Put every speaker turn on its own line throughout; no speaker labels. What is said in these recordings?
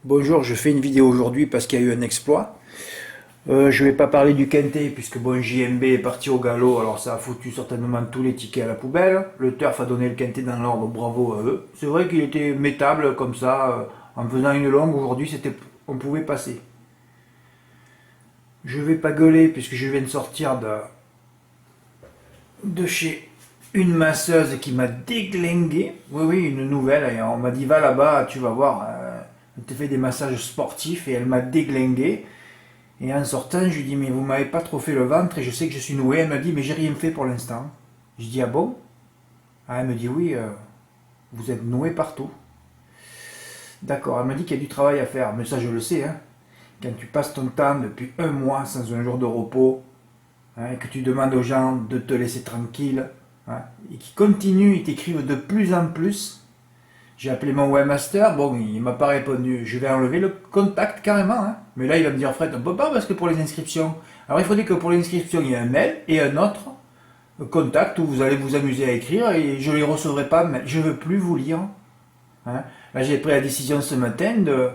Bonjour, je fais une vidéo aujourd'hui parce qu'il y a eu un exploit. Je vais pas parler du Quintet puisque bon, JMB est parti au galop, alors ça a foutu certainement tous les tickets à la poubelle. Le turf a donné le Quintet dans l'ordre, bravo à eux. C'est vrai qu'il était métable comme ça, en faisant une longue aujourd'hui, on pouvait passer. Je vais pas gueuler puisque je viens de sortir de chez une masseuse qui m'a déglingué. Oui, oui, une nouvelle. Et on m'a dit va là-bas, tu vas voir. Elle te fait des massages sportifs et elle m'a déglingué. Et en sortant, je lui dis mais vous m'avez pas trop fait le ventre et je sais que je suis noué. Elle m'a dit mais j'ai rien fait pour l'instant. Je dis ah bon. Ah, elle me dit oui, vous êtes noué partout. D'accord, elle m'a dit qu'il y a du travail à faire, mais ça je le sais. Hein. Quand tu passes ton temps depuis un mois sans un jour de repos, hein, et que tu demandes aux gens de te laisser tranquille, hein, et qui continuent, ils t'écrivent de plus en plus. J'ai appelé mon webmaster, bon, il m'a pas répondu. Je vais enlever le contact carrément. Hein. Mais là, il va me dire, Fred, on peut pas parce que pour les inscriptions. Alors, il faudrait que pour les inscriptions, il y ait un mail et un autre contact où vous allez vous amuser à écrire et je ne les recevrai pas. Mais je veux plus vous lire. Hein. Là, j'ai pris la décision ce matin de,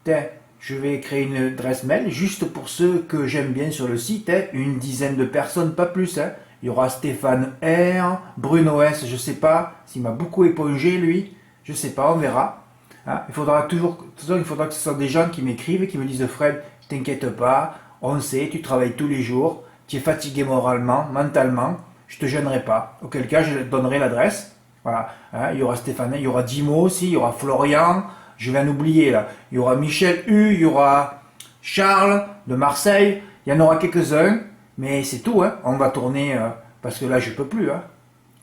tiens, je vais créer une adresse mail juste pour ceux que j'aime bien sur le site. Hein, une dizaine de personnes, pas plus. Hein. Il y aura Stéphane R, Bruno S, je sais pas, s'il m'a beaucoup épongé lui. Je sais pas, on verra. Hein, il faudra toujours, de toute façon, il faudra que ce soit des gens qui m'écrivent et qui me disent Fred, t'inquiète pas, on sait, tu travailles tous les jours, tu es fatigué moralement, mentalement, je te gênerai pas. Auquel cas, je donnerai l'adresse. Voilà. Hein, il y aura Stéphane, il y aura Dimo aussi, il y aura Florian, je vais en oublier là. Il y aura Michel U, il y aura Charles de Marseille, il y en aura quelques-uns, mais c'est tout. Hein. On va tourner parce que là, je peux plus. Hein.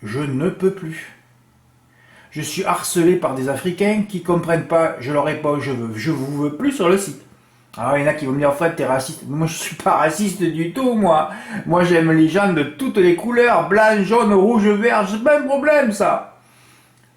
Je ne peux plus. Je suis harcelé par des Africains qui ne comprennent pas, je leur réponds, je vous veux plus sur le site. Alors il y en a qui vont me dire, Fred, t'es raciste. Moi je suis pas raciste du tout, moi. Moi j'aime les gens de toutes les couleurs, blanc, jaune, rouge, vert, c'est pas un problème ça.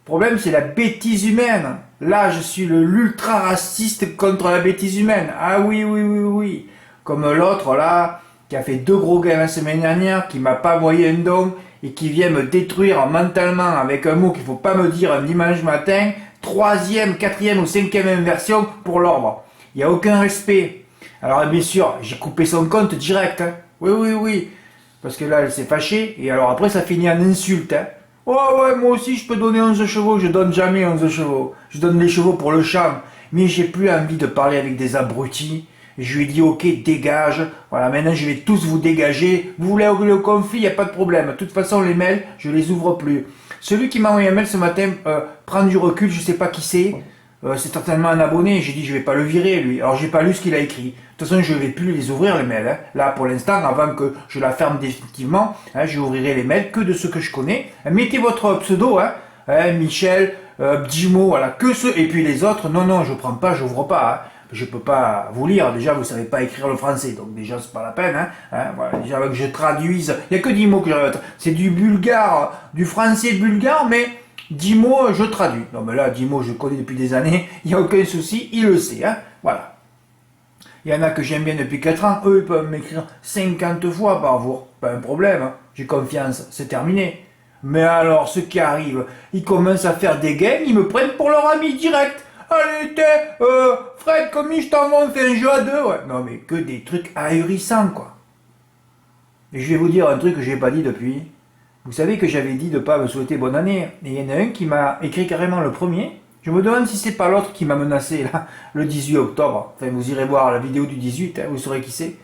Le problème c'est la bêtise humaine. Là je suis l'ultra raciste contre la bêtise humaine. Ah oui, oui, oui, oui. Comme l'autre là, qui a fait 2 gros gains la semaine dernière, qui m'a pas envoyé un don, et qui vient me détruire mentalement avec un mot qu'il ne faut pas me dire un dimanche matin, 3e, 4e ou 5e inversion pour l'ordre. Il n'y a aucun respect. Alors bien sûr, j'ai coupé son compte direct. Hein. Oui, oui, oui. Parce que là, elle s'est fâchée, et alors après, ça finit en insulte. Hein. Oh ouais, moi aussi, je peux donner 11 chevaux, je donne jamais 11 chevaux. Je donne les chevaux pour le champ. Mais j'ai plus envie de parler avec des abrutis. Je lui ai dit ok, dégage. Voilà, maintenant je vais tous vous dégager. Vous voulez le conflit, il n'y a pas de problème. De toute façon, les mails, je les ouvre plus. Celui qui m'a envoyé un mail ce matin, prend du recul, je sais pas qui c'est. C'est certainement un abonné. J'ai dit je vais pas le virer lui. Alors j'ai pas lu ce qu'il a écrit. De toute façon, je vais plus les ouvrir les mails. Hein. Là, pour l'instant, avant que je la ferme définitivement, hein, je ouvrirai les mails que de ceux que je connais. Mettez votre pseudo, hein, Michel, Dimo, voilà, que ceux. Et puis les autres, non, non, je prends pas, j'ouvre pas. Hein. Je peux pas vous lire, déjà vous savez pas écrire le français, donc déjà c'est pas la peine, hein, voilà, déjà que je traduise, il y a que 10 mots que j'arrête, c'est du bulgare, du français bulgare, mais 10 mots je traduis. Non mais là 10 mots je connais depuis des années, il n'y a aucun souci, il le sait, hein, voilà. Il y en a que j'aime bien depuis 4 ans, eux ils peuvent m'écrire 50 fois par jour, pas un problème, hein. J'ai confiance, c'est terminé. Mais alors ceux qui arrivent, ils commencent à faire des gains, ils me prennent pour leur ami direct. Allez, Fred, comme je t'envoie, on fait un jeu à deux. Ouais. Non, mais que des trucs ahurissants, quoi. Et je vais vous dire un truc que j'ai pas dit depuis. Vous savez que j'avais dit de pas me souhaiter bonne année. Et il y en a un qui m'a écrit carrément le premier. Je me demande si c'est pas l'autre qui m'a menacé, là, le 18 octobre. Enfin, vous irez voir la vidéo du 18, hein, vous saurez qui c'est.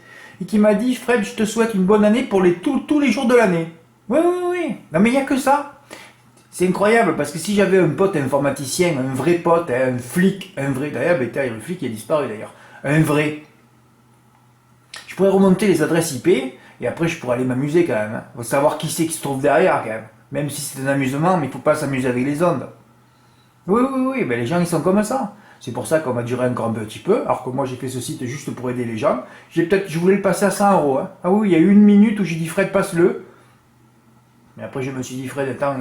Et qui m'a dit, Fred, je te souhaite une bonne année pour tous les jours de l'année. Oui, oui, oui. Non, mais il n'y a que ça. C'est incroyable parce que si j'avais un pote informaticien, un vrai pote, un flic, un vrai, d'ailleurs, le flic il a disparu d'ailleurs, un vrai, je pourrais remonter les adresses IP et après je pourrais aller m'amuser quand même. Hein. Faut savoir qui c'est qui se trouve derrière quand même. Même si c'est un amusement, mais il faut pas s'amuser avec les ondes. Oui, oui, oui, ben les gens ils sont comme ça. C'est pour ça qu'on va durer encore un petit peu, alors que moi j'ai fait ce site juste pour aider les gens. Je voulais le passer à 100 euros. Hein. Ah oui, il y a eu une minute où j'ai dit Fred, passe-le. Mais après je me suis dit Fred, attends.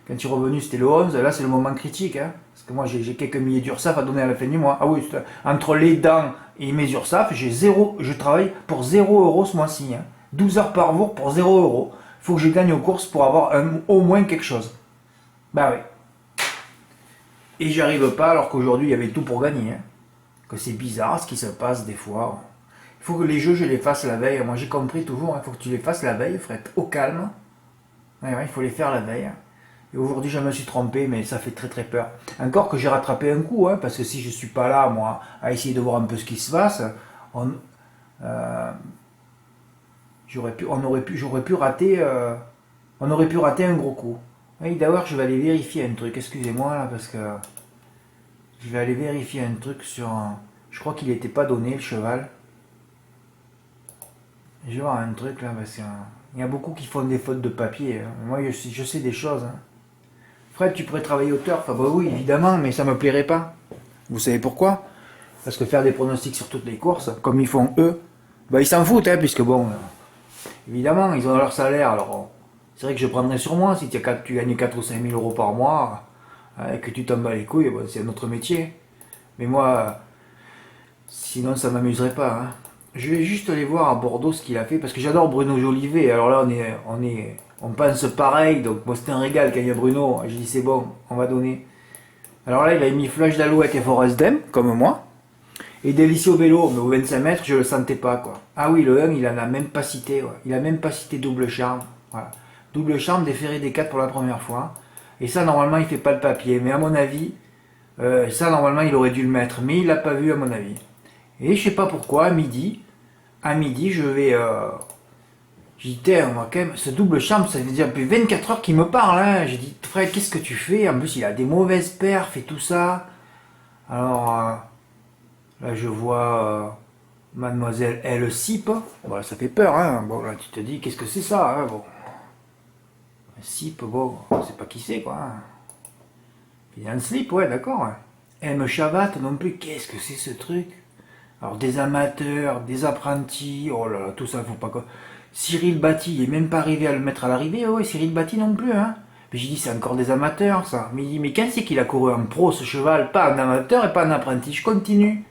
Quand tu es revenu, c'était le 11. Là, c'est le moment critique. Hein, parce que moi, j'ai quelques milliers d'URSSAF à donner à la fin du mois. Ah oui, entre les dents et mes URSSAF, je travaille pour 0 € ce mois-ci. Hein, 12 heures par jour pour 0 €. Il faut que je gagne aux courses pour avoir au moins quelque chose. Bah oui. Et j'y arrive pas alors qu'aujourd'hui, il y avait tout pour gagner. Hein. que c'est bizarre ce qui se passe des fois. Il faut que les jeux, je les fasse la veille. Moi, j'ai compris toujours, il faut que tu les fasses la veille, Fred, au calme. Ouais, il faut les faire la veille. Et aujourd'hui, je me suis trompé, mais ça fait très très peur. Encore que j'ai rattrapé un coup, parce que si je suis pas là, moi, à essayer de voir un peu ce qui se passe, j'aurais pu rater, on aurait pu rater un gros coup. Oui, d'ailleurs, je vais aller vérifier un truc. Excusez-moi là, parce que je vais aller vérifier un truc sur un... Je crois qu'il n'était pas donné, le cheval. Je vais voir un truc là, parce qu'il y a beaucoup qui font des fautes de papier. Moi, je sais des choses. Fred, tu pourrais travailler au turf? Ah bah oui, évidemment, mais ça me plairait pas. Vous savez pourquoi? Parce que faire des pronostics sur toutes les courses, comme ils font eux, bah ils s'en foutent, puisque bon, évidemment, ils ont leur salaire. Alors, c'est vrai que je prendrais sur moi si tu gagnes 4 ou 5 000 euros par mois et que tu tombes à les couilles, bah, c'est un autre métier. Mais moi, sinon, ça m'amuserait pas. Je vais juste aller voir à Bordeaux ce qu'il a fait, parce que j'adore Bruno Jolivet. Alors là, on pense pareil, donc moi c'était un régal quand il y a Bruno. J'ai dit c'est bon, on va donner. Alors là, il a mis Flash d'Alouette et Forest Dem, comme moi. Et Délicieux Vélo, mais au 25 mètres, je le sentais pas, quoi. Ah oui, le 1, il en a même pas cité, ouais. Il a même pas cité Double Charme. Voilà. Double Charme, déféré des 4 pour la première fois. Et ça, normalement, il fait pas le papier. Mais à mon avis, ça, normalement, il aurait dû le mettre. Mais il l'a pas vu, à mon avis. Et je sais pas pourquoi, à midi, je vais... J'ai dit, moi, quand même, ce Double Charme, ça veut dire depuis 24 heures qu'il me parle, J'ai dit, frère, qu'est-ce que tu fais? En plus, il a des mauvaises perfs et tout ça. Alors... Là, je vois Mademoiselle L. Sip. Bon, ça fait peur, Bon, là, tu te dis, qu'est-ce que c'est ça, Bon. Sip, bon, on sait pas qui c'est, quoi. Il y a un slip, ouais, d'accord. M. Chavat non plus, qu'est-ce que c'est ce truc? Alors, des amateurs, des apprentis, oh là là, tout ça, faut pas que... Cyril Batty, il est même pas arrivé à le mettre à l'arrivée, ouais, Cyril Batty non plus, Mais j'ai dit, c'est encore des amateurs, ça. Mais il dit, mais quand c'est qu'il a couru en pro, ce cheval? Pas un amateur et pas un apprenti, je continue.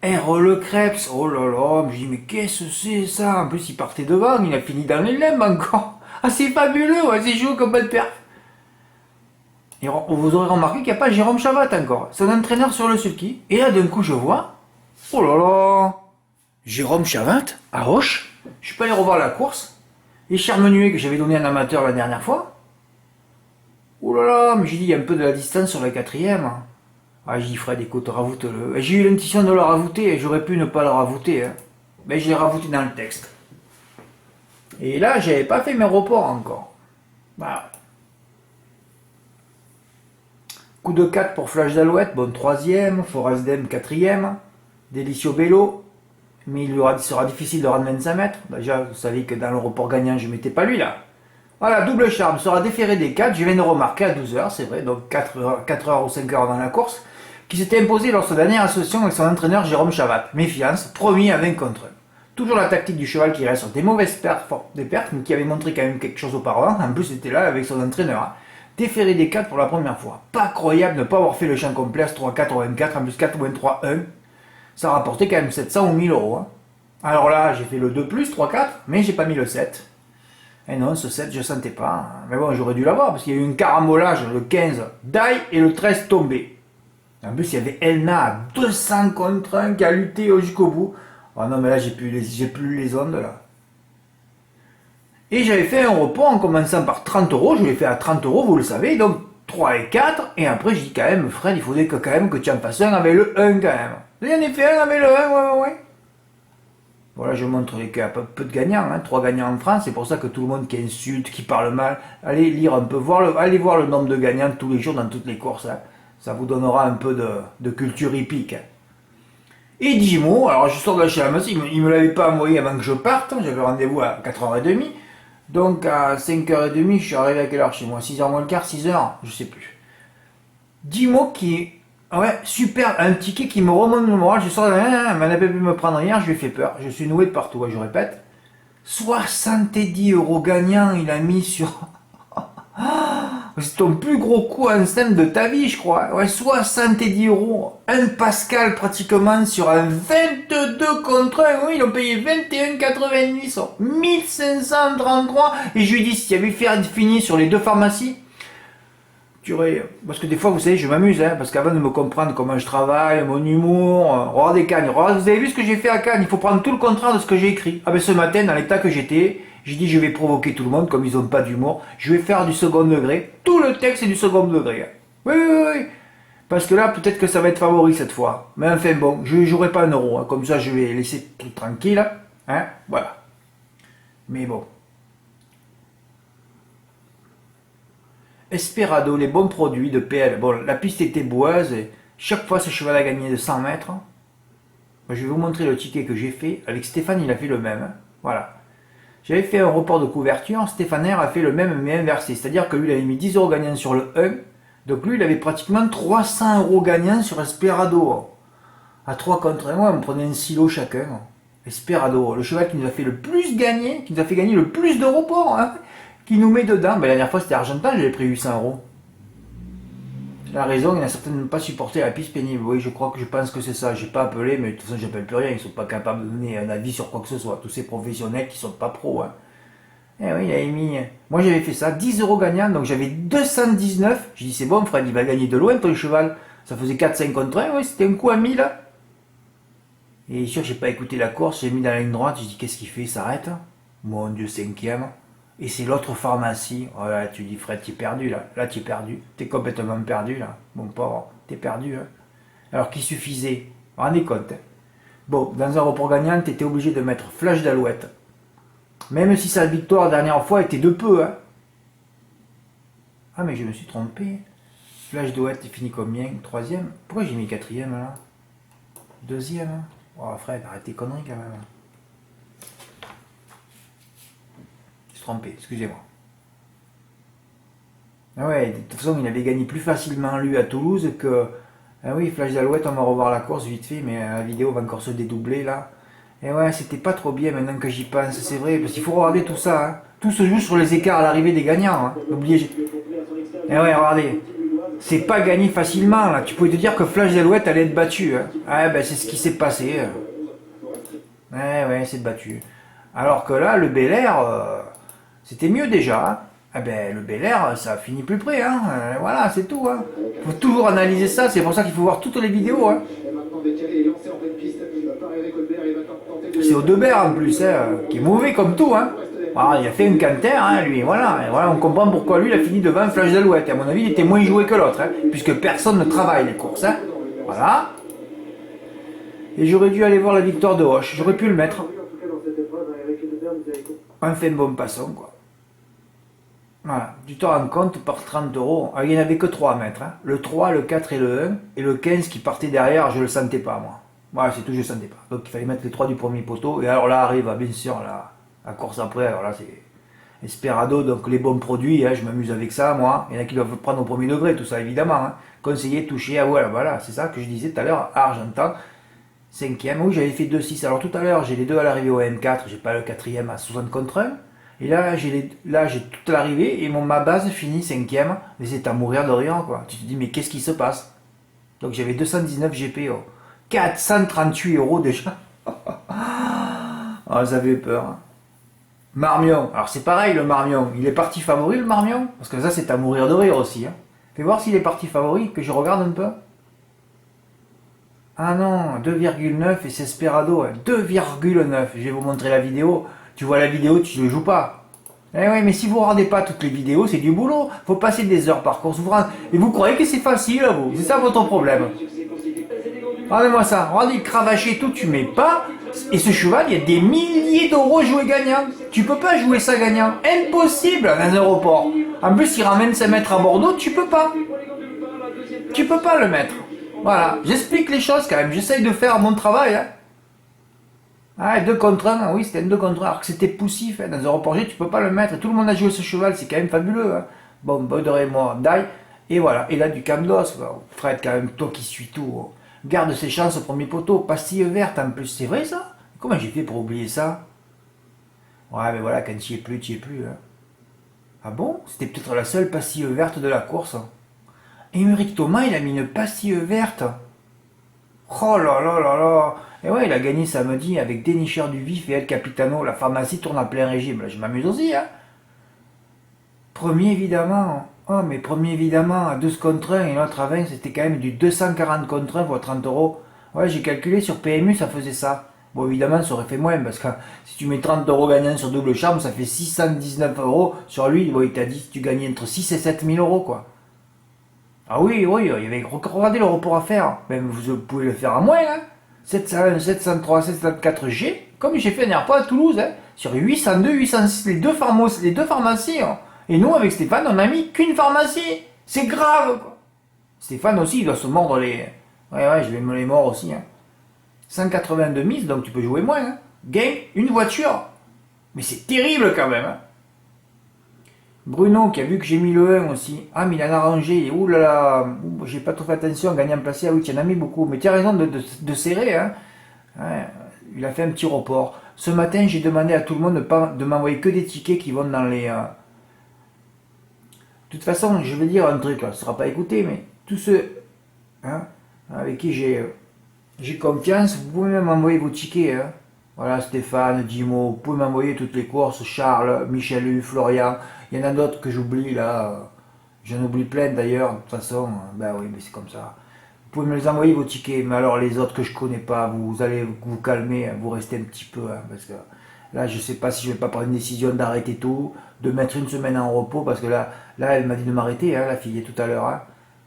R. Le Krebs, oh là là, je dis mais qu'est-ce que c'est ça? En plus il partait devant, il a fini dans les limbes encore. Ah c'est fabuleux, c'est chaud comme pas de perf. Et vous aurez remarqué qu'il n'y a pas Jérôme Chavat encore, c'est un entraîneur sur le sulky. Et là d'un coup je vois, oh là là, Jérôme Chavat, à Roche, je suis pas allé revoir la course. Et Charmenuet que j'avais donné à un amateur la dernière fois. Oh là là, mais j'ai dit il y a un peu de la distance sur la 4ème. Ah, j'ai dit, Fred, écoute, ravoute-le. J'ai eu l'intention de le ravouter et j'aurais pu ne pas le ravouter. Mais je l'ai ravouté dans le texte. Et là, j'avais pas fait mes reports encore. Voilà. Coup de 4 pour Flash d'Alouette, bon, 3ème. Forest Dem, 4ème. Délicieux Vélo. Mais il sera difficile de rendre 25 mètres. Déjà, vous savez que dans le report gagnant, je ne mettais pas lui là. Voilà, Double Charme sera déféré des 4. Je viens de remarquer à 12 h, c'est vrai, donc 4 heures ou 5 heures dans la course, qui s'était imposé lors de sa dernière association avec son entraîneur Jérôme Chavat. Méfiance, promis à 20 contre 1. Toujours la tactique du cheval qui reste sur des mauvaises pertes, des pertes, mais qui avait montré quand même quelque chose auparavant. En plus, c'était là avec son entraîneur. Déféré des 4 pour la première fois. Pas croyable de ne pas avoir fait le champ complet, 3,84, en plus 4,3,1. Ça rapportait quand même 700 ou 1000 euros. Alors là, j'ai fait le 2+, 3,4, mais j'ai pas mis le 7. Et non, ce 7, je sentais pas. Mais bon, j'aurais dû l'avoir, parce qu'il y a eu un carambolage, le 15 d'ail et le 13 tombé. En plus, il y avait Elna à 200 contre 1 qui a lutté jusqu'au bout. Oh non, mais là, j'ai plus les ondes, là. Et j'avais fait un report en commençant par 30 euros. Je l'ai fait à 30 euros, vous le savez. Donc, 3 et 4. Et après, je dis quand même, Fred, il faudrait quand même que tu en fasses un avec le 1 quand même. Il y en a fait un avec le 1, ouais. Voilà, je montre qu'il y a peu de gagnants, 3 gagnants en France. C'est pour ça que tout le monde qui insulte, qui parle mal, allez lire un peu, allez voir le nombre de gagnants tous les jours dans toutes les courses. Ça vous donnera un peu de culture hippique. Et 10 mots, alors je sors de la Chalamas, il me l'avait pas envoyé avant que je parte, j'avais rendez-vous à 4h30. Donc à 5h30, je suis arrivé à quelle heure chez moi? 6h moins le quart, 6h, je sais plus. 10 mots qui... Ouais, super, un ticket qui me remonte le moral, je sors de là, on n'avait pu me prendre hier, je lui ai fait peur, je suis noué de partout, je répète. 70 euros gagnant, il a mis sur... C'est ton plus gros coup en scène de ta vie, je crois. Ouais, 70 euros. Un Pascal pratiquement sur un 22 contre 1. Oui, ils ont payé 21,88 sur 1533. Et je lui ai dit, si tu avais fini sur les deux pharmacies, Parce que des fois, vous savez, je m'amuse, hein, parce qu'avant de me comprendre comment je travaille, mon humour, regardez Cannes, regardez, vous avez vu ce que j'ai fait à Cannes, il faut prendre tout le contraire de ce que j'ai écrit. Ah ben ce matin, dans l'état que j'étais, j'ai dit je vais provoquer tout le monde, comme ils n'ont pas d'humour, je vais faire du second degré, tout le texte est du second degré. Hein. Oui, oui, oui, parce que là, peut-être que ça va être favori cette fois. Mais enfin bon, je ne jouerai pas un euro, hein, comme ça je vais laisser tout tranquille, hein, voilà. Mais bon. Esperado, les bons produits de PL. Bon, la piste était boueuse et chaque fois ce cheval a gagné de 100 mètres. Je vais vous montrer le ticket que j'ai fait. Avec Stéphane, il a fait le même. Hein. Voilà. J'avais fait un report de couverture. Stéphane R a fait le même mais inversé. C'est-à-dire que lui, il avait mis 10 euros gagnants sur le 1. Donc lui, il avait pratiquement 300 euros gagnants sur Esperado. À 3 contre 1, on prenait un silo chacun. Esperado, le cheval qui nous a fait le plus gagner, qui nous a fait gagner le plus de reports. Hein. Qui nous met dedans. Ben, la dernière fois c'était Argentin, j'avais pris 800 euros. La raison, il y en a certainement pas supporté la piste pénible. Oui, je pense que c'est ça. J'ai pas appelé, mais de toute façon, j'appelle plus rien. Ils sont pas capables de donner un avis sur quoi que ce soit. Tous ces professionnels qui sont pas pros. Hein. Eh oui, il avait mis. Moi, j'avais fait ça, 10 euros gagnants, donc j'avais 219. J'ai dit, c'est bon, Fred, il va gagner de loin, ton cheval. Ça faisait 4-5 contre 1. Oui, c'était un coup à 1000. Et sûr, j'ai pas écouté la course. J'ai mis dans la ligne droite. J'ai dit, qu'est-ce qu'il fait? Il s'arrête. Mon Dieu, 5e. Et c'est l'autre pharmacie. Oh là, tu dis, Fred, tu es perdu là. Là, tu es perdu. Tu es complètement perdu là. Mon pauvre, tu es perdu. Hein. Alors qu'il suffisait. Rendez compte. Hein. Bon, dans un report gagnant, tu étais obligé de mettre flash d'Alouette. Même si sa victoire la dernière fois était de peu. Hein. Ah, mais je me suis trompé. Flash d'Alouette, il finit combien? 3e? Pourquoi j'ai mis 4e là? 2e? Oh, Fred, arrête tes conneries quand même. Trompé, excusez-moi. Ah ouais, de toute façon, il avait gagné plus facilement lui à Toulouse que. Ah oui, Flash d'Alouette, on va revoir la course vite fait, mais la vidéo va encore se dédoubler là. Et ouais, c'était pas trop bien maintenant que j'y pense, c'est vrai, parce qu'il faut regarder tout ça. Hein. Tout se joue sur les écarts à l'arrivée des gagnants. Hein. N'oubliez. Et ouais, regardez. C'est pas gagné facilement là. Tu pouvais te dire que Flash d'Alouette allait être battu. Hein. Ah ben c'est ce qui s'est passé. Ouais, c'est battu. Alors que là, le Bel Air. C'était mieux déjà. Hein. Ah ben, le Bel Air, ça finit plus près. Hein. Voilà, c'est tout. Hein. Faut toujours analyser ça. C'est pour ça qu'il faut voir toutes les vidéos. Hein. C'est au Debert en plus, hein, qui est mauvais comme tout. Hein. Voilà, il a fait un canter, hein, lui. Voilà. Et voilà, on comprend pourquoi lui, il a fini devant Flash d'Alouette. À mon avis, il était moins joué que l'autre, hein, puisque personne ne travaille les courses. Hein. Voilà. Et j'aurais dû aller voir la victoire de Hoche. J'aurais pu le mettre. Enfin, bon passant, quoi. Voilà, tu te rends compte par 30 euros. Alors, il n'y en avait que 3 à mettre. Hein. Le 3, le 4 et le 1. Et le 15 qui partait derrière, je ne le sentais pas, moi. Voilà, c'est tout, je ne le sentais pas. Donc il fallait mettre les 3 du premier poteau. Et alors là arrive, bien sûr, la course après. Alors là, c'est Esperado, donc les bons produits. Hein, je m'amuse avec ça, moi. Il y en a qui doivent prendre au premier degré, tout ça, évidemment. Hein. Conseiller, toucher, ah voilà, c'est ça que je disais tout à l'heure. Argentin, 5e. Oui, j'avais fait 2-6. Alors tout à l'heure, j'ai les deux à l'arrivée au M4. J'ai pas le 4e à 60 contre 1. Et là, j'ai toute l'arrivée et ma base finit 5e. Mais c'est à mourir de rire, quoi. Tu te dis, mais qu'est-ce qui se passe? Donc j'avais 219 GPO. 438 euros déjà. Oh, ça fait peur. Hein. Marmion. Alors c'est pareil, le Marmion. Il est parti favori, le Marmion? Parce que ça, c'est à mourir de rire aussi. Hein. Fais voir s'il est parti favori, que je regarde un peu. Ah non, 2,9 et c'est Esperado. Hein. 2,9. Je vais vous montrer la vidéo. Tu vois la vidéo, tu ne joues pas. Eh oui, mais si vous ne regardez pas toutes les vidéos, c'est du boulot. Faut passer des heures par course. Et vous croyez que c'est facile, vous. C'est ça votre problème. Regardez-moi ça. Regardez, cravacher tout, tu mets pas. Et ce cheval, il y a des milliers d'euros joués gagnants. Tu peux pas jouer ça gagnant. Impossible dans un aéroport. En plus, il ramène 5 mètres à Bordeaux, tu peux pas. Tu peux pas le mettre. Voilà. J'explique les choses quand même. J'essaye de faire mon travail. Hein. Ah, 2 contre 1, oui, c'était un 2 contre 1, alors que c'était poussif, hein, dans un report G, tu peux pas le mettre, tout le monde a joué ce cheval, c'est quand même fabuleux. Hein. Bon, Baudrey, moi, die, et voilà, et là du Camdos, Fred, quand même, toi qui suis tout, oh. Garde ses chances au premier poteau, pastille verte en plus, c'est vrai ça? Comment j'ai fait pour oublier ça? Ouais, mais voilà, quand tu y es plus, tu y es plus. Hein. Ah bon? C'était peut-être la seule pastille verte de la course. Émeric Thomas, il a mis une pastille verte. Oh là là là là. Et ouais, il a gagné samedi avec Dénicheur du Vif et El Capitano. La pharmacie tourne à plein régime. Là, je m'amuse aussi. Hein. Premier, évidemment. Oh, mais premier évidemment, à 12 contre 1 et l'autre à 20, c'était quand même du 240 contre 1 pour 30 euros. Ouais, j'ai calculé sur PMU, ça faisait ça. Bon, évidemment, ça aurait fait moins, parce que si tu mets 30 euros gagnants sur double charme, ça fait 619 euros. Sur lui, bon, il t'a dit que tu gagnais entre 6 et 7 000 euros, quoi. Ah oui, oui, il y avait, regardez le report à faire. Même vous pouvez le faire à moins, hein. 701, 703, 704G, comme j'ai fait la dernière fois à Toulouse, hein. Sur 802, 806, les deux pharmacies, hein. Et nous, avec Stéphane, on n'a mis qu'une pharmacie. C'est grave, quoi. Stéphane aussi, il doit se mordre les. Ouais, ouais, je vais me les mordre aussi, hein. 182 mises, donc tu peux jouer moins, hein. Gain, une voiture. Mais c'est terrible quand même, hein. Bruno qui a vu que j'ai mis le 1 aussi. Ah, mais il en a rangé. Ouh là là, j'ai pas trop fait attention. Gagnant placé, ah oui, tu en as mis beaucoup. Mais tu as raison de serrer, hein. Ouais, il a fait un petit report. Ce matin, j'ai demandé à tout le monde de m'envoyer que des tickets qui vont dans les. De toute façon, je vais dire un truc, là, ce sera pas écouté, mais tous ceux, hein, avec qui j'ai confiance, vous pouvez même envoyer vos tickets, hein. Voilà, Stéphane, Dimo, vous pouvez m'envoyer toutes les courses, Charles, Michel U, Florian, il y en a d'autres que j'oublie là, j'en oublie plein d'ailleurs, de toute façon, ben oui, mais c'est comme ça. Vous pouvez me les envoyer vos tickets, mais alors les autres que je connais pas, vous allez vous calmer, vous restez un petit peu, hein, parce que là je sais pas si je vais pas prendre une décision d'arrêter tout, de mettre une semaine en repos, parce que là elle m'a dit de m'arrêter, hein, la fille, tout à l'heure, hein.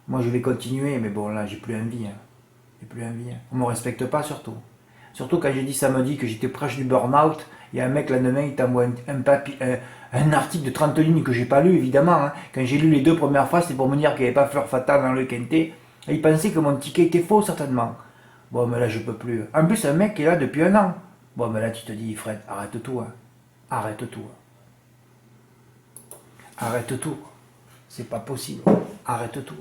Moi je vais continuer, mais bon là j'ai plus envie, hein. J'ai plus envie, hein. On me respecte pas surtout. Surtout quand j'ai dit samedi que j'étais proche du burn-out, il y a un mec là demain, il t'envoie un article de 30 lignes que j'ai pas lu évidemment, hein. Quand j'ai lu les deux premières phrases, c'était pour me dire qu'il n'y avait pas fleur fatale dans le quintet. Et il pensait que mon ticket était faux certainement. Bon mais là je peux plus. En plus un mec qui est là depuis un an. Bon mais là tu te dis Fred, arrête tout, hein. Arrête tout. Arrête tout. C'est pas possible. Arrête tout.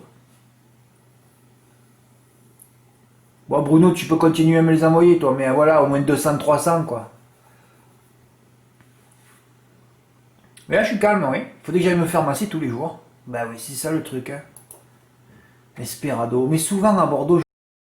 Bon Bruno, tu peux continuer à me les envoyer toi, mais voilà, au moins 200, 300 quoi. Mais là je suis calme, oui. Faudrait que j'aille me faire masser tous les jours. Bah oui, c'est ça le truc, hein. Esperado. Mais souvent à Bordeaux,